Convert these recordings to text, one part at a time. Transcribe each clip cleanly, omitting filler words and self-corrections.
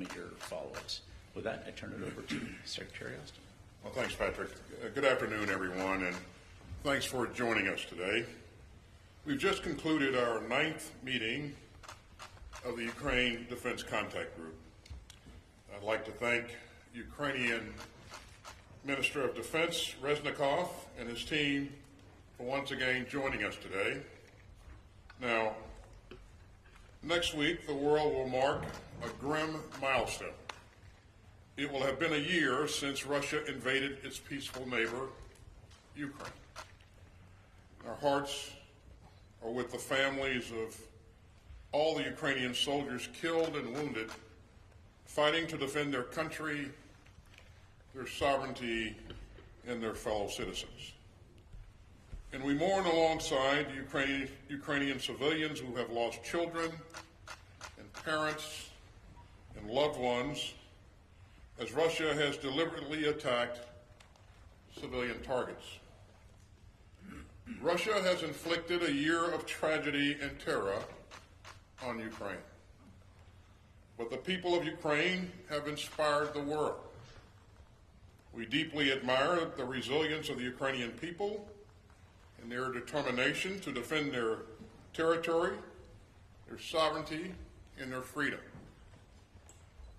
your follow-ups. With that, I turn it over to Secretary Austin. Well, thanks, Patrick. Good afternoon, everyone, and thanks for joining us today. We've just concluded our 9th meeting of the Ukraine Defense Contact Group. I'd like to thank Ukrainian Minister of Defense Reznikov and his team for once again joining us today. Now, next week, the world will mark a grim milestone. It will have been a year since Russia invaded its peaceful neighbor, Ukraine. Our hearts are with the families of all the Ukrainian soldiers killed and wounded, fighting to defend their country, their sovereignty, and their fellow citizens. And we mourn alongside Ukrainian civilians who have lost children and parents and loved ones as Russia has deliberately attacked civilian targets. Russia has inflicted a year of tragedy and terror on Ukraine. But the people of Ukraine have inspired the world. We deeply admire the resilience of the Ukrainian people and their determination to defend their territory, their sovereignty, and their freedom.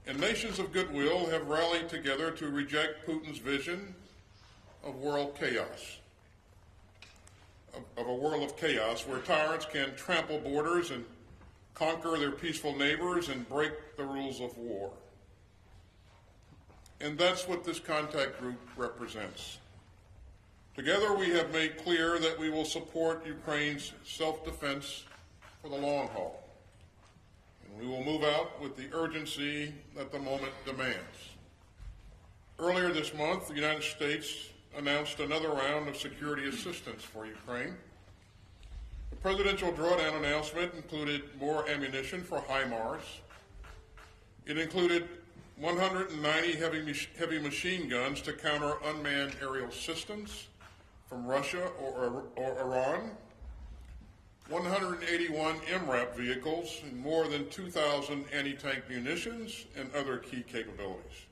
And nations of goodwill have rallied together to reject Putin's vision of world chaos, of a world of chaos where tyrants can trample borders and conquer their peaceful neighbors and break the rules of war. And that's what this contact group represents. Together we have made clear that we will support Ukraine's self-defense for the long haul. And we will move out with the urgency that the moment demands. Earlier this month, the United States announced another round of security assistance for Ukraine. The presidential drawdown announcement included more ammunition for HIMARS. It included 190 heavy machine guns to counter unmanned aerial systems from Russia or Iran, 181 MRAP vehicles, and more than 2,000 anti-tank munitions and other key capabilities.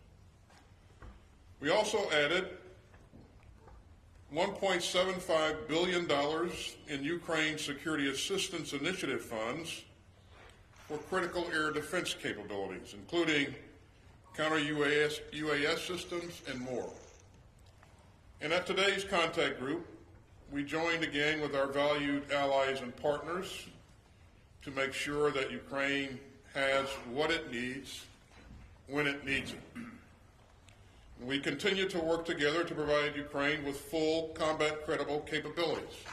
We also added $1.75 billion in Ukraine Security Assistance Initiative funds for critical air defense capabilities, including counter-UAS systems and more. And at today's contact group, we joined again with our valued allies and partners to make sure that Ukraine has what it needs when it needs it. We continue to work together to provide Ukraine with full combat credible capabilities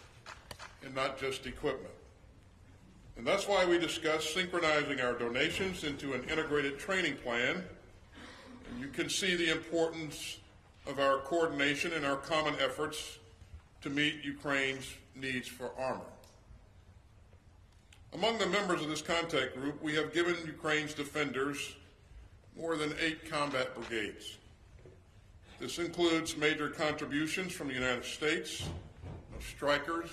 and not just equipment. And that's why we discussed synchronizing our donations into an integrated training plan. And you can see the importance of our coordination and our common efforts to meet Ukraine's needs for armor. Among the members of this contact group, we have given Ukraine's defenders more than 8 combat brigades. This includes major contributions from the United States of Strykers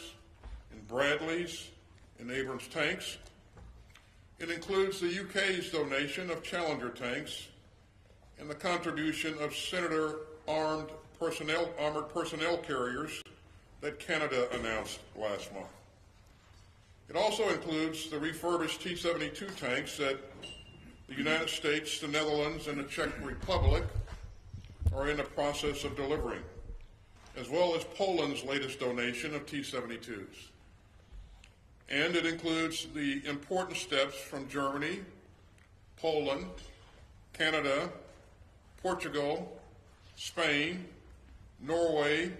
and Bradleys and Abrams tanks. It includes the UK's donation of Challenger tanks and the contribution of Senator armored personnel carriers that Canada announced last month. It also includes the refurbished T-72 tanks that the United States, the Netherlands, and the Czech Republic are in the process of delivering, as well as Poland's latest donation of T-72s. And it includes the important steps from Germany, Poland, Canada, Portugal, Spain, Norway,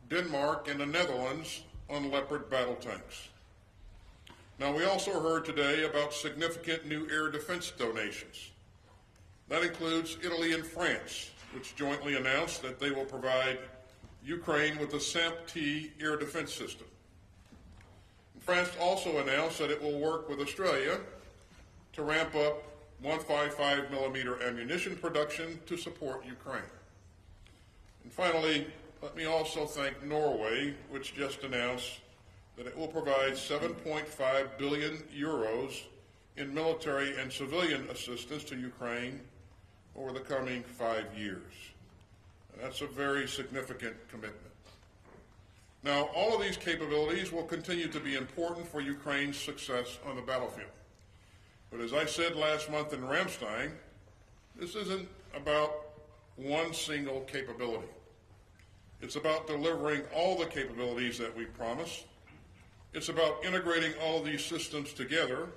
Denmark, and the Netherlands on Leopard battle tanks. Now, we also heard today about significant new air defense donations. That includes Italy and France, which jointly announced that they will provide Ukraine with the SAMP-T air defense system. And France also announced that it will work with Australia to ramp up 155mm ammunition production to support Ukraine. And finally, let me also thank Norway, which just announced that it will provide 7.5 billion euros in military and civilian assistance to Ukraine over the coming 5 years. And that's a very significant commitment. Now, all of these capabilities will continue to be important for Ukraine's success on the battlefield. But as I said last month in Ramstein, this isn't about one single capability. It's about delivering all the capabilities that we promised. It's about integrating all of these systems together.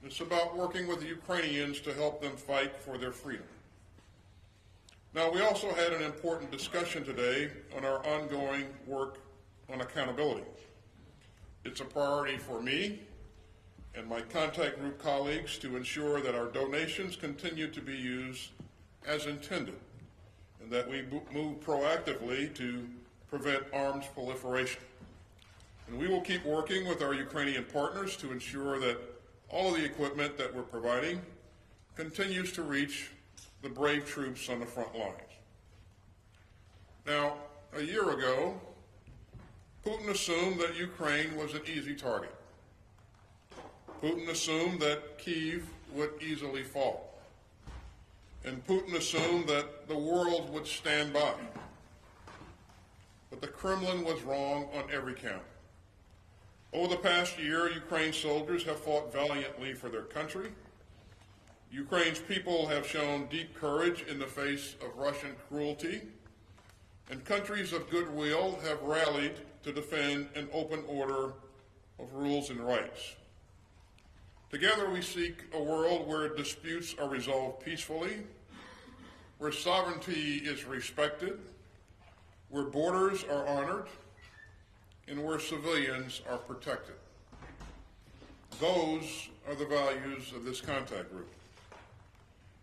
It's about working with the Ukrainians to help them fight for their freedom. Now, we also had an important discussion today on our ongoing work on accountability. It's a priority for me and my contact group colleagues to ensure that our donations continue to be used as intended and that we move proactively to prevent arms proliferation. And we will keep working with our Ukrainian partners to ensure that all of the equipment that we're providing continues to reach the brave troops on the front lines. Now, a year ago, Putin assumed that Ukraine was an easy target. Putin assumed that Kyiv would easily fall. And Putin assumed that the world would stand by. But the Kremlin was wrong on every count. Over the past year, Ukraine's soldiers have fought valiantly for their country. Ukraine's people have shown deep courage in the face of Russian cruelty. And countries of goodwill have rallied to defend an open order of rules and rights. Together we seek a world where disputes are resolved peacefully, where sovereignty is respected, where borders are honored, and where civilians are protected. Those are the values of this contact group.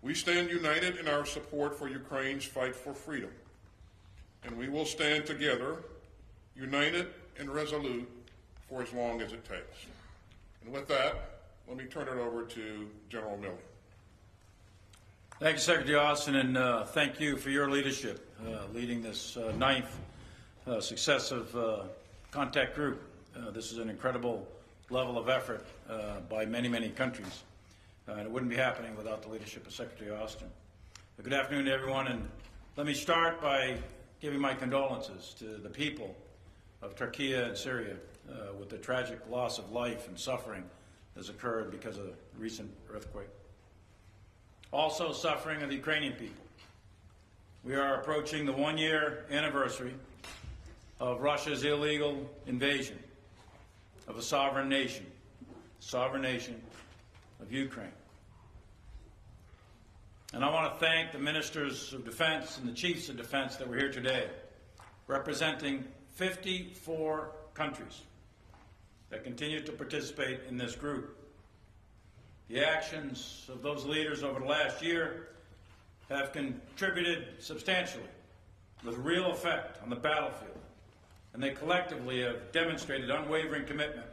We stand united in our support for Ukraine's fight for freedom, and we will stand together, united and resolute, for as long as it takes. And with that, let me turn it over to General Milley. Thank you, Secretary Austin, and thank you for your leadership, leading this ninth successive contact group. This is an incredible level of effort by many, many countries. And it wouldn't be happening without the leadership of Secretary Austin. Good afternoon to everyone, and let me start by giving my condolences to the people of Turkey and Syria with the tragic loss of life and suffering that has occurred because of the recent earthquake. Also suffering are the Ukrainian people. We are approaching the one-year anniversary of Russia's illegal invasion of a sovereign nation of Ukraine. And I want to thank the ministers of defense and the chiefs of defense that were here today, representing 54 countries that continue to participate in this group. The actions of those leaders over the last year have contributed substantially with real effect on the battlefield, and they collectively have demonstrated unwavering commitment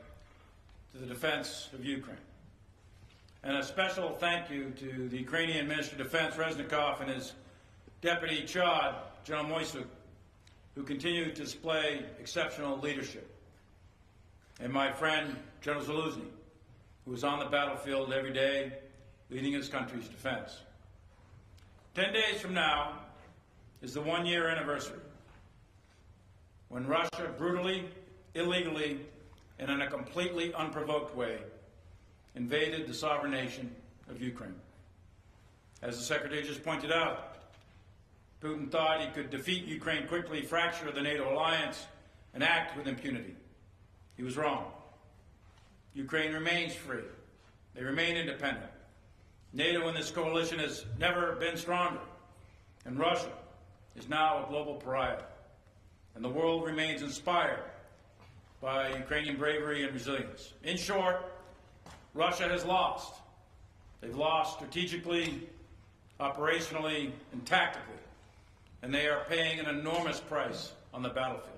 to the defense of Ukraine. And a special thank you to the Ukrainian Minister of Defense, Reznikov, and his Deputy Chad, General Moisuk, who continue to display exceptional leadership. And my friend, General Zaluzny, who is on the battlefield every day, leading his country's defense. 10 days from now is the one-year anniversary when Russia brutally, illegally, and in a completely unprovoked way invaded the sovereign nation of Ukraine. As the Secretary just pointed out, Putin thought he could defeat Ukraine quickly, fracture the NATO alliance, and act with impunity. He was wrong. Ukraine remains free. They remain independent. NATO in this coalition has never been stronger, and Russia is now a global pariah. And the world remains inspired by Ukrainian bravery and resilience. In short, Russia has lost. They've lost strategically, operationally, and tactically, and they are paying an enormous price on the battlefield.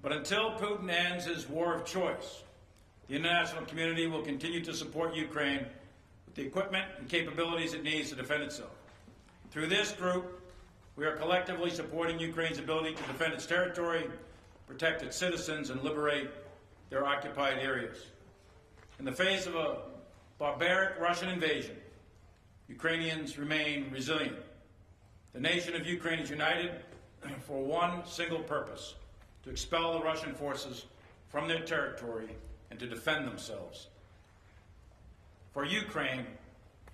But until Putin ends his war of choice, the international community will continue to support Ukraine with the equipment and capabilities it needs to defend itself. Through this group, we are collectively supporting Ukraine's ability to defend its territory, protect its citizens, and liberate their occupied areas. In the face of a barbaric Russian invasion, Ukrainians remain resilient. The nation of Ukraine is united for one single purpose: to expel the Russian forces from their territory and to defend themselves. For Ukraine,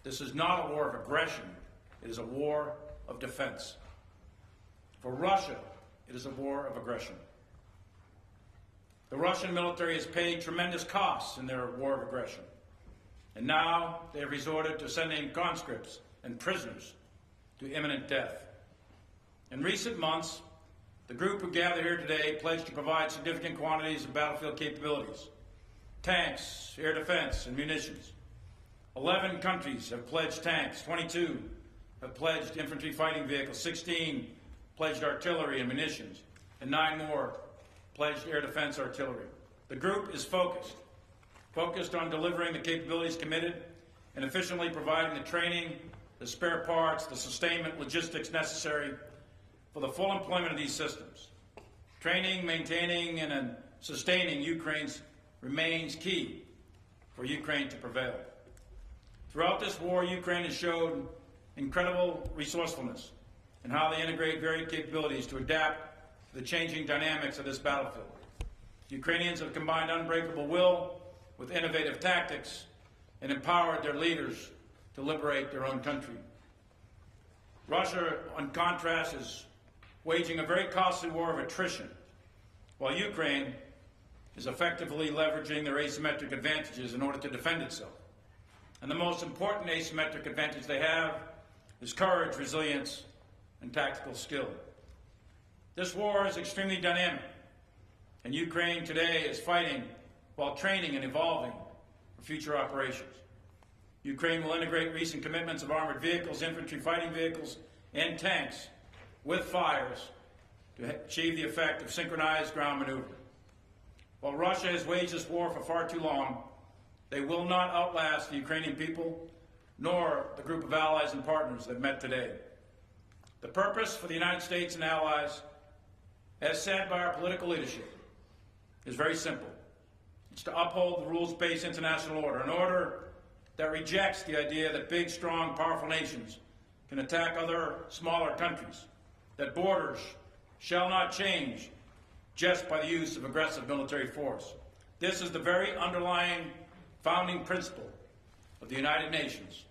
this is not a war of aggression, it is a war of defense. For Russia, it is a war of aggression. The Russian military has paid tremendous costs in their war of aggression, and now they have resorted to sending conscripts and prisoners to imminent death. In recent months, the group who gathered here today pledged to provide significant quantities of battlefield capabilities: tanks, air defense, and munitions. 11 countries have pledged tanks, 22 have pledged infantry fighting vehicles, 16 pledged artillery and munitions, and 9 more pledged air defense artillery. The group is focused on delivering the capabilities committed and efficiently providing the training, the spare parts, the sustainment logistics necessary for the full employment of these systems. Training, maintaining, and sustaining Ukraine's remains key for Ukraine to prevail. Throughout this war, Ukraine has showed incredible resourcefulness in how they integrate varied capabilities to adapt to the changing dynamics of this battlefield. Ukrainians have combined unbreakable will with innovative tactics and empowered their leaders to liberate their own country. Russia, on contrast, is waging a very costly war of attrition, while Ukraine is effectively leveraging their asymmetric advantages in order to defend itself. And the most important asymmetric advantage they have is courage, resilience, and tactical skill. This war is extremely dynamic, and Ukraine today is fighting while training and evolving for future operations. Ukraine will integrate recent commitments of armored vehicles, infantry fighting vehicles, and tanks with fires to achieve the effect of synchronized ground maneuver. While Russia has waged this war for far too long, they will not outlast the Ukrainian people, nor the group of allies and partners that met today. The purpose for the United States and allies, as said by our political leadership, is very simple. It's to uphold the rules-based international order, an order that rejects the idea that big, strong, powerful nations can attack other smaller countries, that borders shall not change just by the use of aggressive military force. This is the very underlying founding principle of the United Nations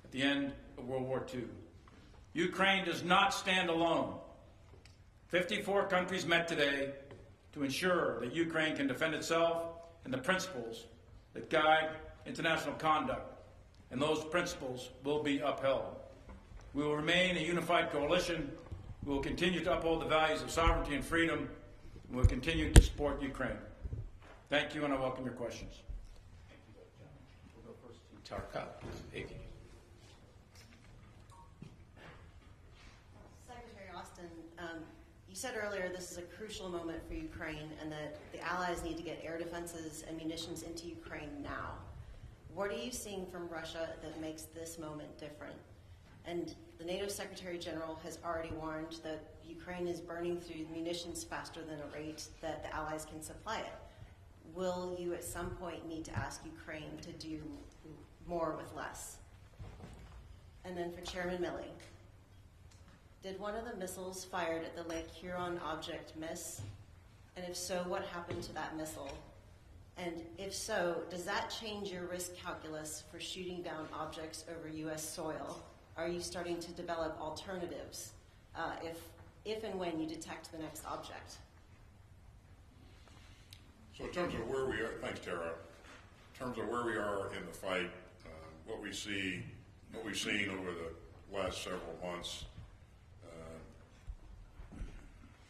at the end of World War II. Ukraine does not stand alone. 54 countries met today to ensure that Ukraine can defend itself and the principles that guide international conduct, and those principles will be upheld. We will remain a unified coalition. We will continue to uphold the values of sovereignty and freedom, and we will continue to support Ukraine. Thank you, and I welcome your questions. We'll go first to Tarka, AP. Secretary Austin, you said earlier this is a crucial moment for Ukraine and that the Allies need to get air defenses and munitions into Ukraine now. What are you seeing from Russia that makes this moment different? And the NATO Secretary General has already warned that Ukraine is burning through munitions faster than a rate that the Allies can supply it. Will you at some point need to ask Ukraine to do more with less? And then for Chairman Milley, did one of the missiles fired at the Lake Huron object miss? And if so, what happened to that missile? And if so, does that change your risk calculus for shooting down objects over U.S. soil? Are you starting to develop alternatives if and when you detect the next object? So in terms of where we are, thanks Tara, in terms of where we are in the fight, what we've seen over the last several months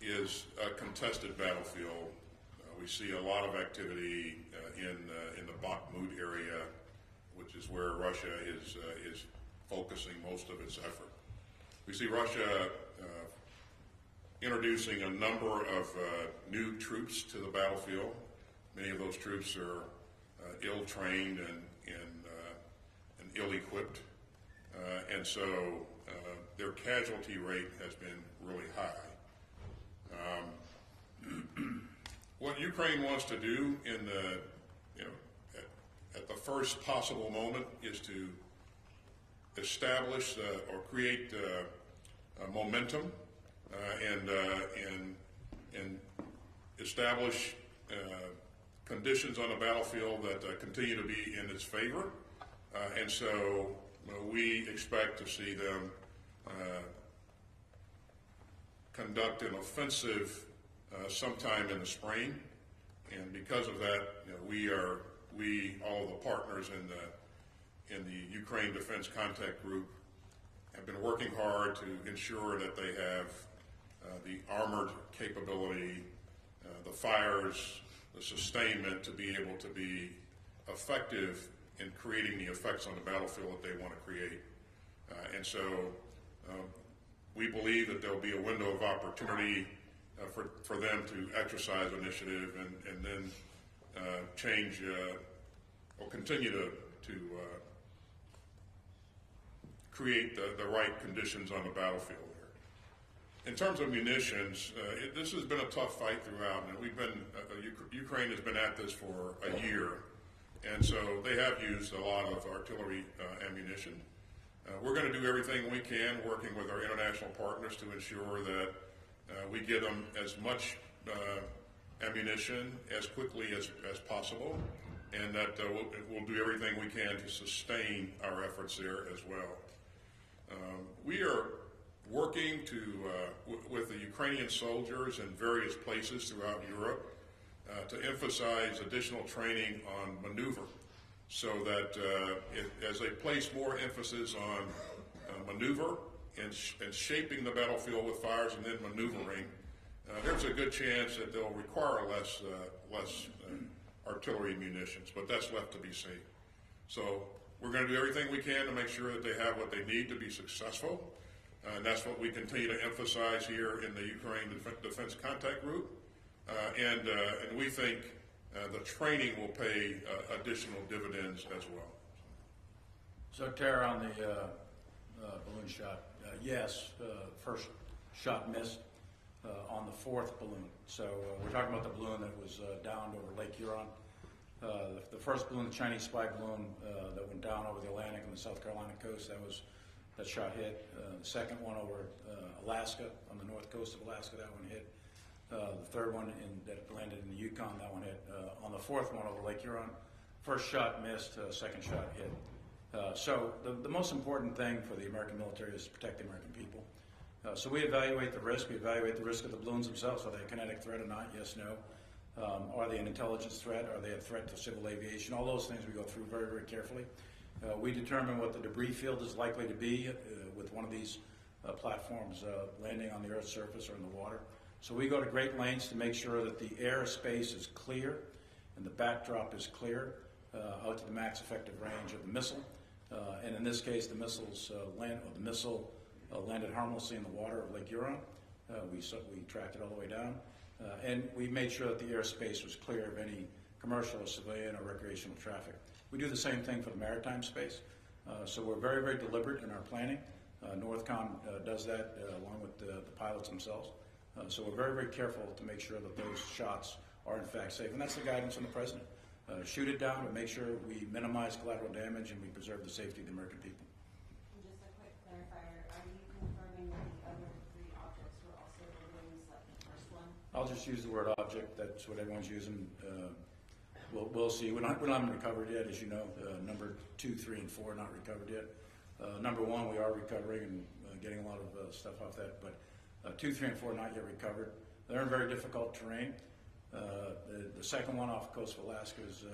is a contested battlefield. We see a lot of activity in the Bakhmut area, which is where Russia is focusing most of its effort. We see Russia introducing a number of new troops to the battlefield. Many of those troops are ill-trained and ill-equipped, and so their casualty rate has been really high. What Ukraine wants to do in the, at the first possible moment is to establish or create momentum and establish conditions on the battlefield that continue to be in its favor. And so we expect to see them conduct an offensive sometime in the spring. And because of that, all the partners in the Ukraine Defense Contact Group have been working hard to ensure that they have the armored capability, the fires, the sustainment to be able to be effective in creating the effects on the battlefield that they want to create. And so we believe that there will be a window of opportunity for them to exercise initiative and then change or continue to create the right conditions on the battlefield there. In terms of munitions, this has been a tough fight throughout, and Ukraine has been at this for a year, and so they have used a lot of artillery ammunition. We're going to do everything we can, working with our international partners, to ensure that we get them as much ammunition as quickly as possible, and that we'll do everything we can to sustain our efforts there as well. We are working with the Ukrainian soldiers in various places throughout Europe to emphasize additional training on maneuver, so that as they place more emphasis on maneuver and shaping the battlefield with fires and then maneuvering, there's a good chance that they'll require less artillery munitions, but that's left to be seen. So we're going to do everything we can to make sure that they have what they need to be successful, and that's what we continue to emphasize here in the Ukraine Defense Contact Group, and we think the training will pay additional dividends as well. So, Tara, on the balloon shot, yes, first shot missed on the fourth balloon. So we're talking about the balloon that was downed over Lake Huron. The first balloon, the Chinese spy balloon that went down over the Atlantic and the South Carolina coast, that shot hit. The second one over Alaska, on the north coast of Alaska, that one hit. The third one that landed in the Yukon, that one hit. On the fourth one over Lake Huron, first shot missed, second shot hit. So the most important thing for the American military is to protect the American people. So we evaluate the risk. We evaluate the risk of the balloons themselves. Are they a kinetic threat or not? Yes, no. Are they an intelligence threat? Are they a threat to civil aviation? All those things we go through very, very carefully. We determine what the debris field is likely to be with one of these platforms landing on the Earth's surface or in the water. So we go to great lengths to make sure that the airspace is clear and the backdrop is clear out to the max effective range of the missile. And in this case, the missile landed harmlessly in the water of Lake Huron. We tracked it all the way down. And we made sure that the airspace was clear of any commercial or civilian or recreational traffic. We do the same thing for the maritime space. So we're very, very deliberate in our planning. Northcom does that along with the pilots themselves. So we're very, very careful to make sure that those shots are in fact safe. And that's the guidance from the President. Shoot it down, but make sure we minimize collateral damage and we preserve the safety of the American people. And just a quick clarifier, are you confirming that the other three objects were also balloons like the first one? I'll just use the word object. That's what everyone's using. We'll see. We're not recovered yet, as you know. Number 2, 3, and 4 are not recovered yet. Number 1, we are recovering and getting a lot of stuff off that. But 2, 3, and 4 not yet recovered. They're in very difficult terrain. The second one off the coast of Alaska is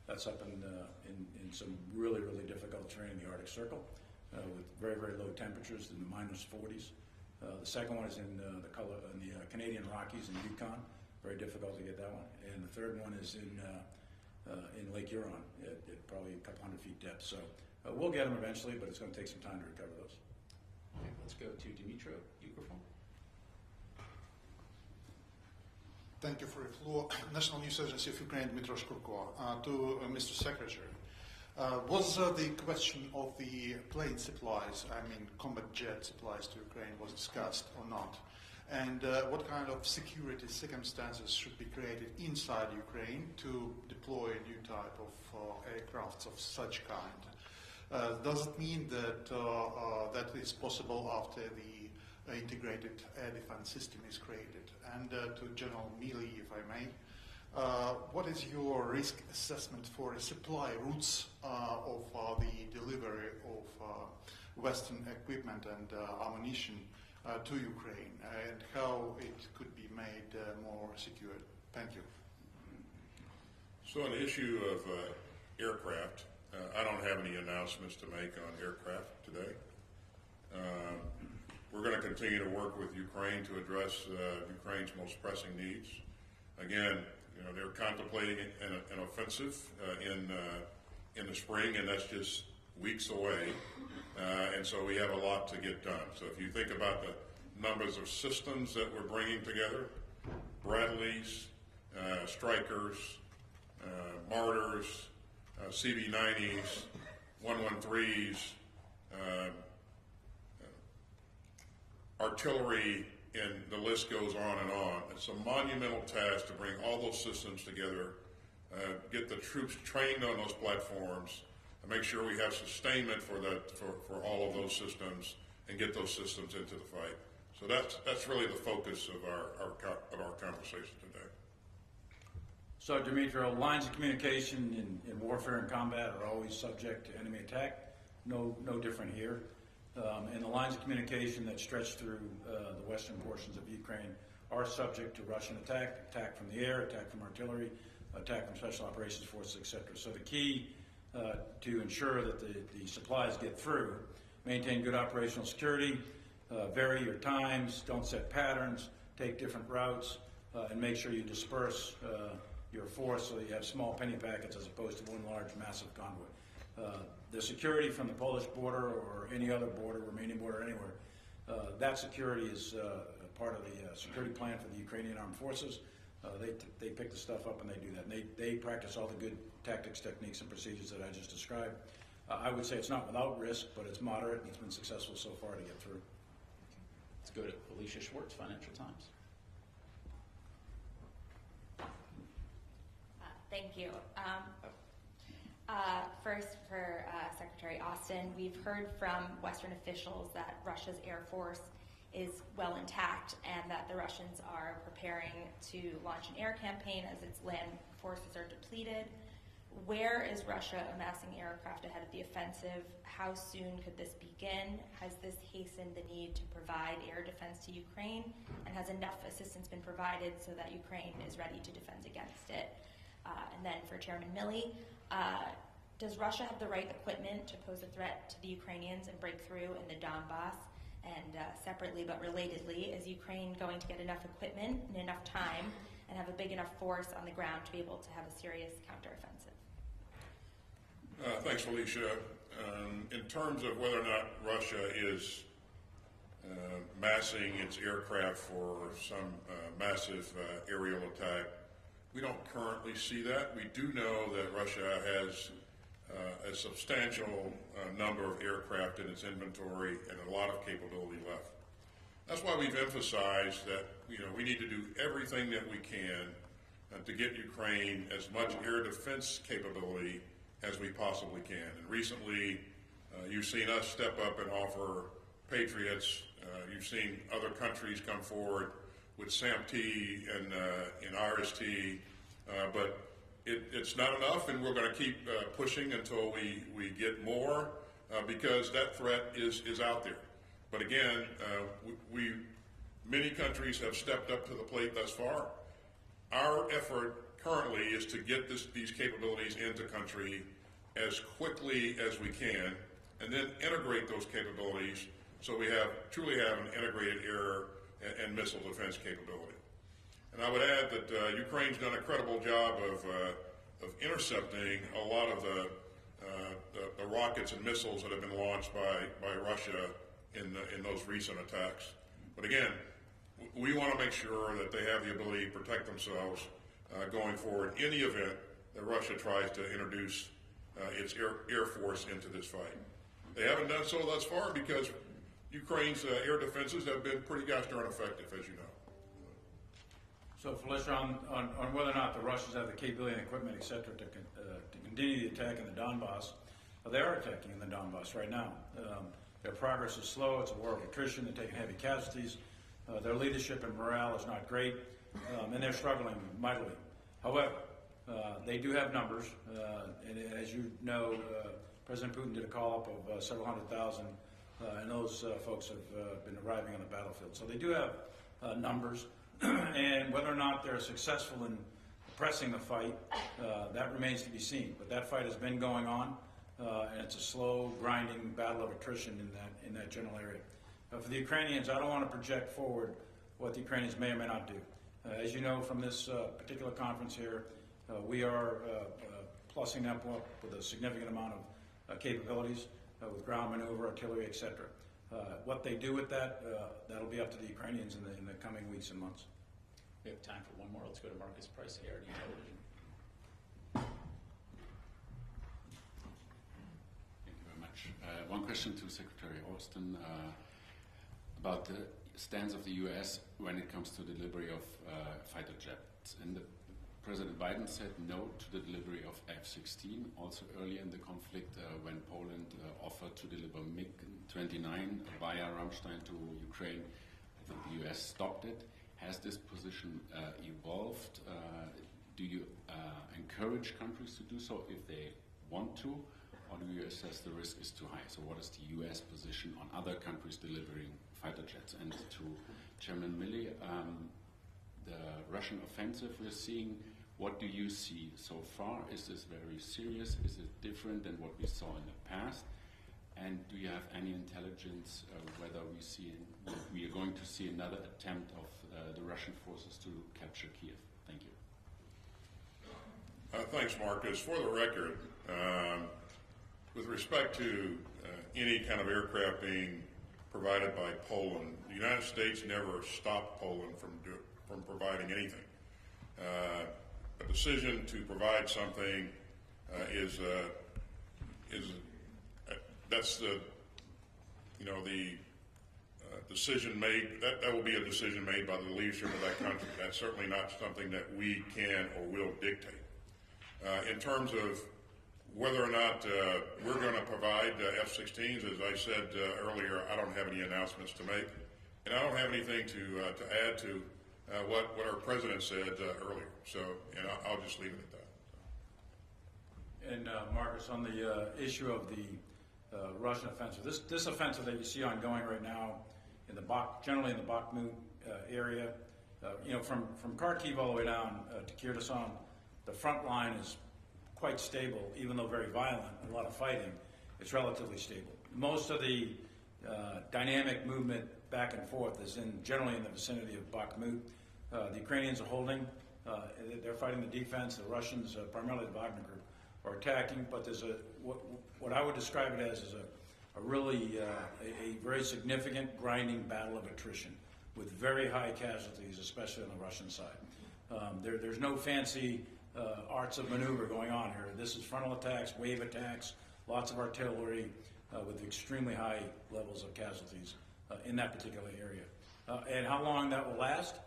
that's up in some really, really difficult terrain in the Arctic Circle with very, very low temperatures in the -40s. The second one is in the Canadian Rockies in Yukon. Very difficult to get that one. And the third one is in Lake Huron at probably a couple hundred feet depth. So we'll get them eventually, but it's going to take some time to recover those. Okay, let's go to Dimitro Ukraphone. Thank you for the floor. National News Agency of Ukraine, Dmitro Shkurko. To Mr. Secretary, was the question of the plane supplies, I mean combat jet supplies to Ukraine, was discussed or not? And what kind of security circumstances should be created inside Ukraine to deploy a new type of aircrafts of such kind? Does it mean that that is possible after the integrated air defense system is created? And to General Milley, if I may, what is your risk assessment for supply routes of the delivery of Western equipment and ammunition to Ukraine, and how it could be made more secure? Thank you. So on the issue of aircraft, I don't have any announcements to make on aircraft today. We're going to continue to work with Ukraine to address Ukraine's most pressing needs. Again, they're contemplating an offensive in the spring, and that's just weeks away. And so we have a lot to get done. So if you think about the numbers of systems that we're bringing together, Bradleys, Strikers, Martyrs, CB90s, 113s, artillery, and the list goes on and on. It's a monumental task to bring all those systems together, get the troops trained on those platforms, and make sure we have sustainment for all of those systems, and get those systems into the fight. So that's really the focus of our conversation today. So, Dmitry, lines of communication in warfare and combat are always subject to enemy attack. No different here. And the lines of communication that stretch through the western portions of Ukraine are subject to Russian attack from the air, attack from artillery, attack from special operations forces, etc. So the key to ensure that the supplies get through, maintain good operational security, vary your times, don't set patterns, take different routes, and make sure you disperse your force so that you have small penny packets as opposed to one large massive convoy. The security from the Polish border or any other border, Romanian border, anywhere, that security is part of the security plan for the Ukrainian armed forces. They pick the stuff up and they do that. And they practice all the good tactics, techniques, and procedures that I just described. I would say it's not without risk, but it's moderate, and it's been successful so far to get through. Let's go to Felicia Schwartz, Financial Times. Thank you. First, for Secretary Austin, we've heard from Western officials that Russia's Air Force is well intact and that the Russians are preparing to launch an air campaign as its land forces are depleted. Where is Russia amassing aircraft ahead of the offensive? How soon could this begin? Has this hastened the need to provide air defense to Ukraine? And has enough assistance been provided so that Ukraine is ready to defend against it? And then for Chairman Milley, does Russia have the right equipment to pose a threat to the Ukrainians and break through in the Donbass? And separately but relatedly, is Ukraine going to get enough equipment and enough time and have a big enough force on the ground to be able to have a serious counteroffensive? Thanks, Felicia. In terms of whether or not Russia is massing its aircraft for some massive aerial attack, we don't currently see that. We do know that Russia has a substantial number of aircraft in its inventory and a lot of capability left. That's why we've emphasized that we need to do everything that we can to get Ukraine as much air defense capability as we possibly can. And recently, you've seen us step up and offer Patriots. You've seen other countries come forward with SAMP-T and RST, but it's not enough, and we're going to keep pushing until we get more because that threat is out there. But again, many countries have stepped up to the plate thus far. Our effort currently is to get these capabilities into country as quickly as we can, and then integrate those capabilities so we truly have an integrated air and missile defense capability. And I would add that Ukraine's done a credible job of intercepting a lot of the rockets and missiles that have been launched by Russia in those recent attacks. But again, we want to make sure that they have the ability to protect themselves going forward in the event that Russia tries to introduce its air force into this fight. They haven't done so thus far because Ukraine's air defenses have been pretty gosh darn effective, as you know. So, Felicia, on whether or not the Russians have the capability and equipment, et cetera, to continue the attack in the Donbass, They are attacking in the Donbass right now. Their progress is slow. It's a war of attrition. They're taking heavy casualties. Their leadership and morale is not great, and they're struggling mightily. However, they do have numbers, and as you know, President Putin did a call-up of several 100,000, and those folks have been arriving on the battlefield. So they do have numbers, and whether or not they're successful in pressing the fight, that remains to be seen. But that fight has been going on, and it's a slow, grinding battle of attrition in that general area. For the Ukrainians, I don't want to project forward what the Ukrainians may or may not do. As you know from this particular conference here, we are plussing them up with a significant amount of capabilities with ground maneuver, artillery, etc. What they do with that, that'll be up to the Ukrainians in the coming weeks and months. We have time for one more. Let's go to Marcus Price, ARD Television. Thank you very much. One question to Secretary Austin about the stance of the U.S. when it comes to delivery of fighter jets. And President Biden said no to the delivery of F-16. Also earlier in the conflict, when Poland offered to deliver MiG-29 via Ramstein to Ukraine, I think the U.S. stopped it. Has this position evolved? Do you encourage countries to do so if they want to, or do you assess the risk is too high? So what is the U.S. position on other countries delivering fighter jets? And to Chairman Milley, the Russian offensive we're seeing, what do you see so far? Is this very serious? Is it different than what we saw in the past? And do you have any intelligence whether we are going to see another attempt of the Russian forces to capture Kiev? Thank you. Thanks, Marcus. For the record, with respect to any kind of aircraft being provided by Poland, the United States never stopped Poland from providing anything. A decision to provide something that's the decision made. That will be a decision made by the leadership of that country. That's certainly not something that we can or will dictate. In terms of whether or not we're going to provide F-16s, as I said earlier, I don't have any announcements to make, and I don't have anything to add to what our president said earlier. So, and I'll just leave it at that. And Marcus, on the issue of the Russian offensive, this offensive that you see ongoing right now in generally in the Bakhmut area, from Kharkiv all the way down to Kyrgyzstan, the front line is quite stable, even though very violent, a lot of fighting. It's relatively stable. Most of the dynamic movement back and forth is generally in the vicinity of Bakhmut. The Ukrainians are holding. They're fighting the defense. The Russians, primarily the Wagner group, are attacking. But there's what I would describe it as is a really a very significant grinding battle of attrition with very high casualties, especially on the Russian side. There's no fancy arts of maneuver going on here. This is frontal attacks, wave attacks, lots of artillery with extremely high levels of casualties in that particular area. And how long that will last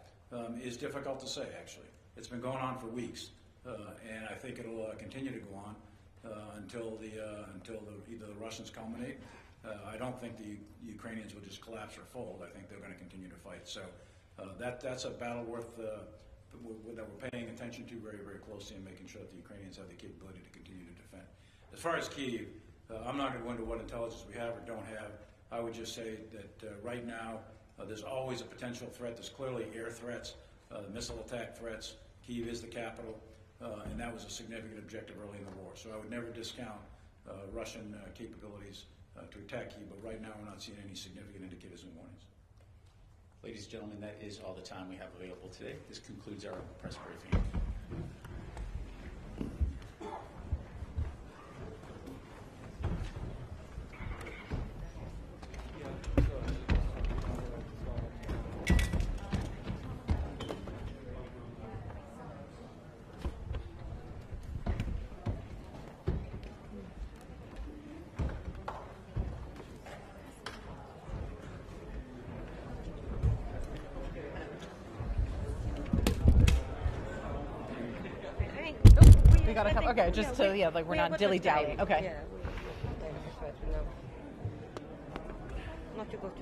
is difficult to say, actually. It's been going on for weeks, and I think it'll continue to go on until either the Russians culminate. I don't think the Ukrainians will just collapse or fold. I think they're going to continue to fight. So that's a battle worth that we're paying attention to very, very closely and making sure that the Ukrainians have the capability to continue to defend. As far as Kyiv, I'm not going to go into what intelligence we have or don't have. I would just say that right now there's always a potential threat. There's clearly air threats, missile attack threats. Kyiv is the capital, and that was a significant objective early in the war. So I would never discount Russian capabilities to attack Kyiv, but right now we're not seeing any significant indicators and warnings. Ladies and gentlemen, that is all the time we have available today. This concludes our press briefing. We gotta come. Okay, just to, yeah, like we're not dilly-dallying. Okay. Yeah. to go to